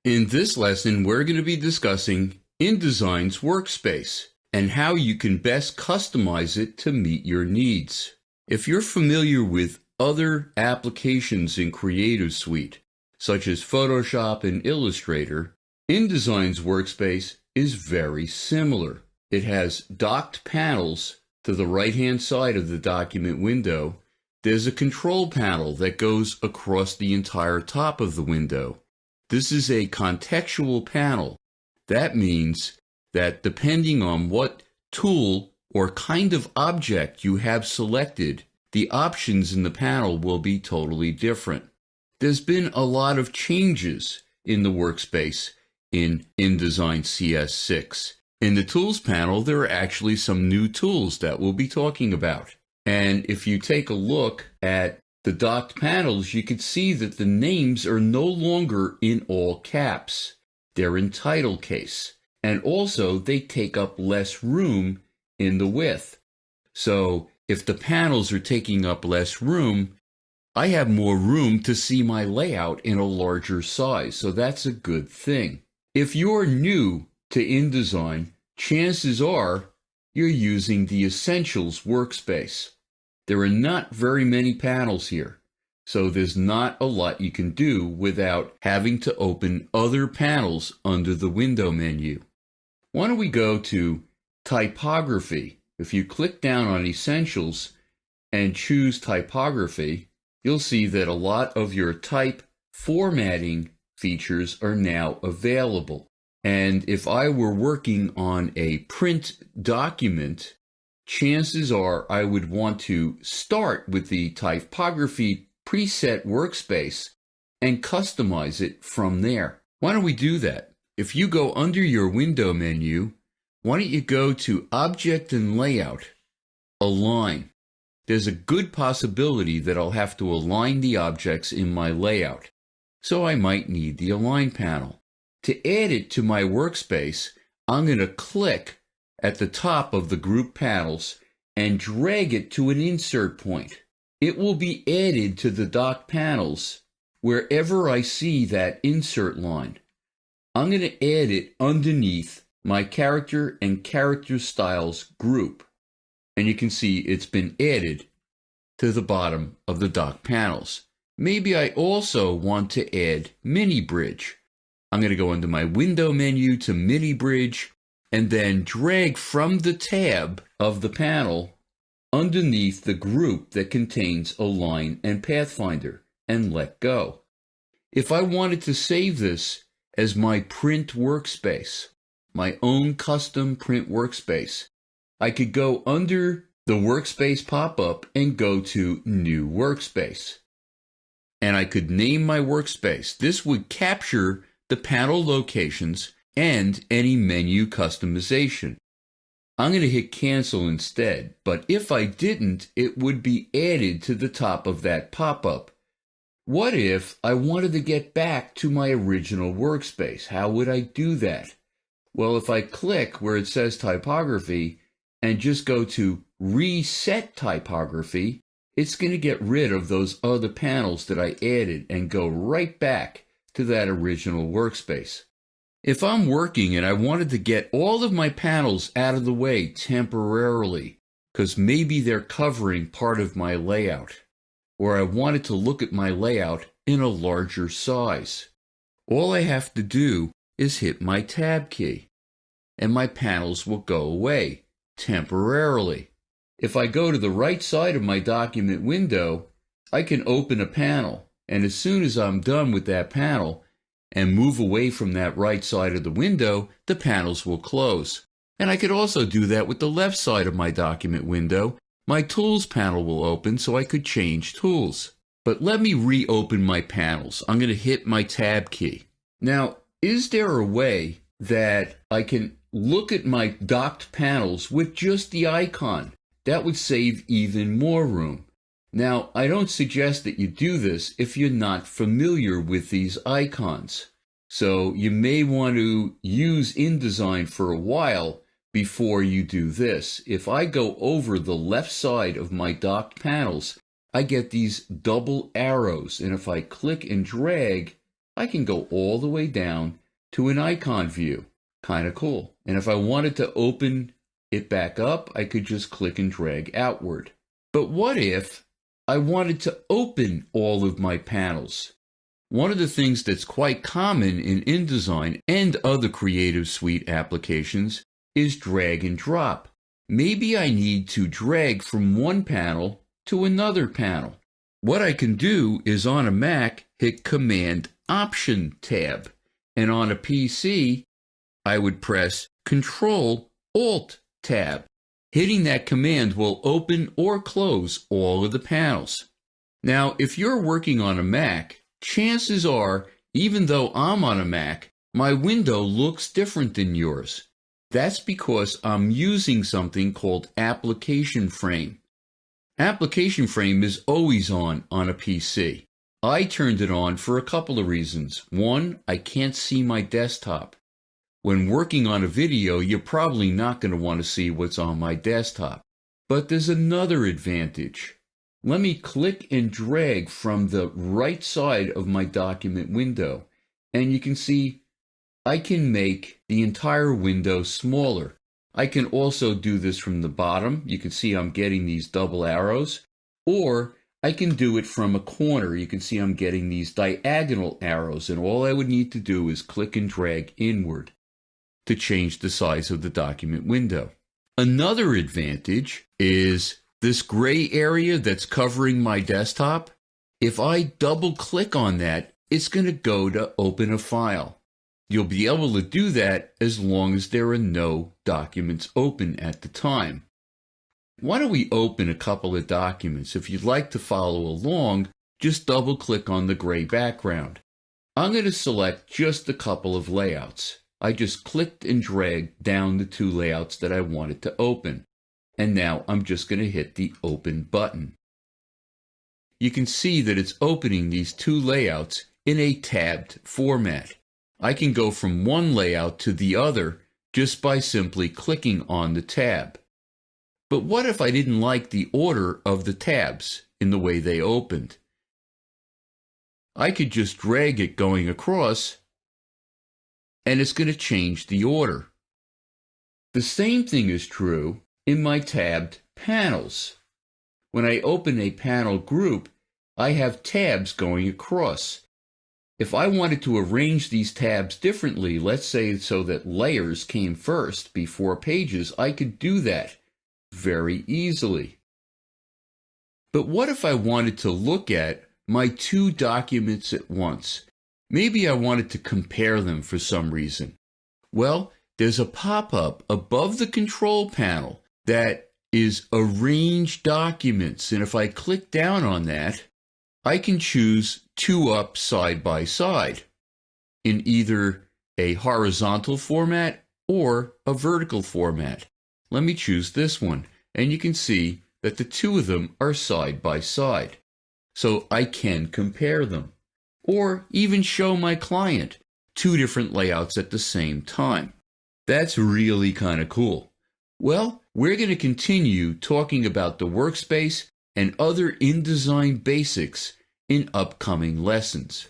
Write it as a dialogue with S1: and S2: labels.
S1: In this lesson, we're going to be discussing InDesign's Workspace and how you can best customize it to meet your needs. If you're familiar with other applications in Creative Suite, such as Photoshop and Illustrator, InDesign's Workspace is very similar. It has docked panels to the right-hand side of the document window. There's a control panel that goes across the entire top of the window. This is a contextual panel. That means that depending on what tool or kind of object you have selected, the options in the panel will be totally different. There's been a lot of changes in the workspace in InDesign CS6. In the Tools panel, there are actually some new tools that we'll be talking about. And if you take a look at the docked panels, you can see that the names are no longer in all caps. They're in title case. And also, they take up less room in the width. So, if the panels are taking up less room, I have more room to see my layout in a larger size. So that's a good thing. If you're new to InDesign, chances are you're using the Essentials workspace. There are not very many panels here, so there's not a lot you can do without having to open other panels under the window menu. Why don't we go to Typography? If you click down on Essentials and choose Typography, you'll see that a lot of your type formatting features are now available. And if I were working on a print document, chances are I would want to start with the typography preset workspace and customize it from there. Why don't we do that? If you go under your window menu, why don't you go to Object and Layout, Align. There's a good possibility that I'll have to align the objects in my layout, so I might need the Align panel. To add it to my workspace, I'm going to click at the top of the group panels and drag it to an insert point. It will be added to the docked panels wherever I see that insert line. I'm going to add it underneath my character and character styles group. And you can see it's been added to the bottom of the docked panels. Maybe I also want to add Mini Bridge. I'm going to go into my window menu to Mini Bridge and then drag from the tab of the panel underneath the group that contains Align and Pathfinder and let go. If I wanted to save this as my print workspace, my own custom print workspace, I could go under the workspace pop-up and go to New Workspace. And I could name my workspace. This would capture the panel locations and any menu customization. I'm going to hit cancel instead, but if I didn't, it would be added to the top of that pop-up. What if I wanted to get back to my original workspace? How would I do that? Well, if I click where it says Typography and just go to Reset Typography, it's going to get rid of those other panels that I added and go right back to that original workspace. If I'm working and I wanted to get all of my panels out of the way temporarily, because maybe they're covering part of my layout, or I wanted to look at my layout in a larger size, all I have to do is hit my Tab key, and my panels will go away temporarily. If I go to the right side of my document window, I can open a panel, and as soon as I'm done with that panel, and move away from that right side of the window, the panels will close. And I could also do that with the left side of my document window. My Tools panel will open so I could change tools. But let me reopen my panels. I'm going to hit my Tab key. Now, is there a way that I can look at my docked panels with just the icon? That would save even more room. Now, I don't suggest that you do this if you're not familiar with these icons. So you may want to use InDesign for a while before you do this. If I go over the left side of my docked panels, I get these double arrows. And if I click and drag, I can go all the way down to an icon view. Kind of cool. And if I wanted to open it back up, I could just click and drag outward. But what if I wanted to open all of my panels? One of the things that's quite common in InDesign and other Creative Suite applications is drag and drop. Maybe I need to drag from one panel to another panel. What I can do is on a Mac, hit Command Option tab, and on a PC, I would press Control Alt tab. Hitting that command will open or close all of the panels. Now, if you're working on a Mac, chances are, even though I'm on a Mac, my window looks different than yours. That's because I'm using something called Application Frame. Application Frame is always on a PC. I turned it on for a couple of reasons. One, I can't see my desktop. When working on a video, you're probably not going to want to see what's on my desktop. But there's another advantage. Let me click and drag from the right side of my document window, and you can see I can make the entire window smaller. I can also do this from the bottom. You can see I'm getting these double arrows, or I can do it from a corner. You can see I'm getting these diagonal arrows, and all I would need to do is click and drag inward to change the size of the document window. Another advantage is this gray area that's covering my desktop. If I double click on that, it's going to go to open a file. You'll be able to do that as long as there are no documents open at the time. Why don't we open a couple of documents? If you'd like to follow along, just double click on the gray background. I'm going to select just a couple of layouts. I just clicked and dragged down the two layouts that I wanted to open. And now I'm just going to hit the Open button. You can see that it's opening these two layouts in a tabbed format. I can go from one layout to the other just by simply clicking on the tab. But what if I didn't like the order of the tabs in the way they opened? I could just drag it going across, and it's going to change the order. The same thing is true in my tabbed panels. When I open a panel group, I have tabs going across. If I wanted to arrange these tabs differently, let's say so that layers came first before pages, I could do that very easily. But what if I wanted to look at my two documents at once? Maybe I wanted to compare them for some reason. Well, there's a pop-up above the control panel that is Arrange Documents, and if I click down on that, I can choose two up side by side in either a horizontal format or a vertical format. Let me choose this one, and you can see that the two of them are side by side. So I can compare them, or even show my client two different layouts at the same time. That's really kind of cool. Well, we're going to continue talking about the workspace and other InDesign basics in upcoming lessons.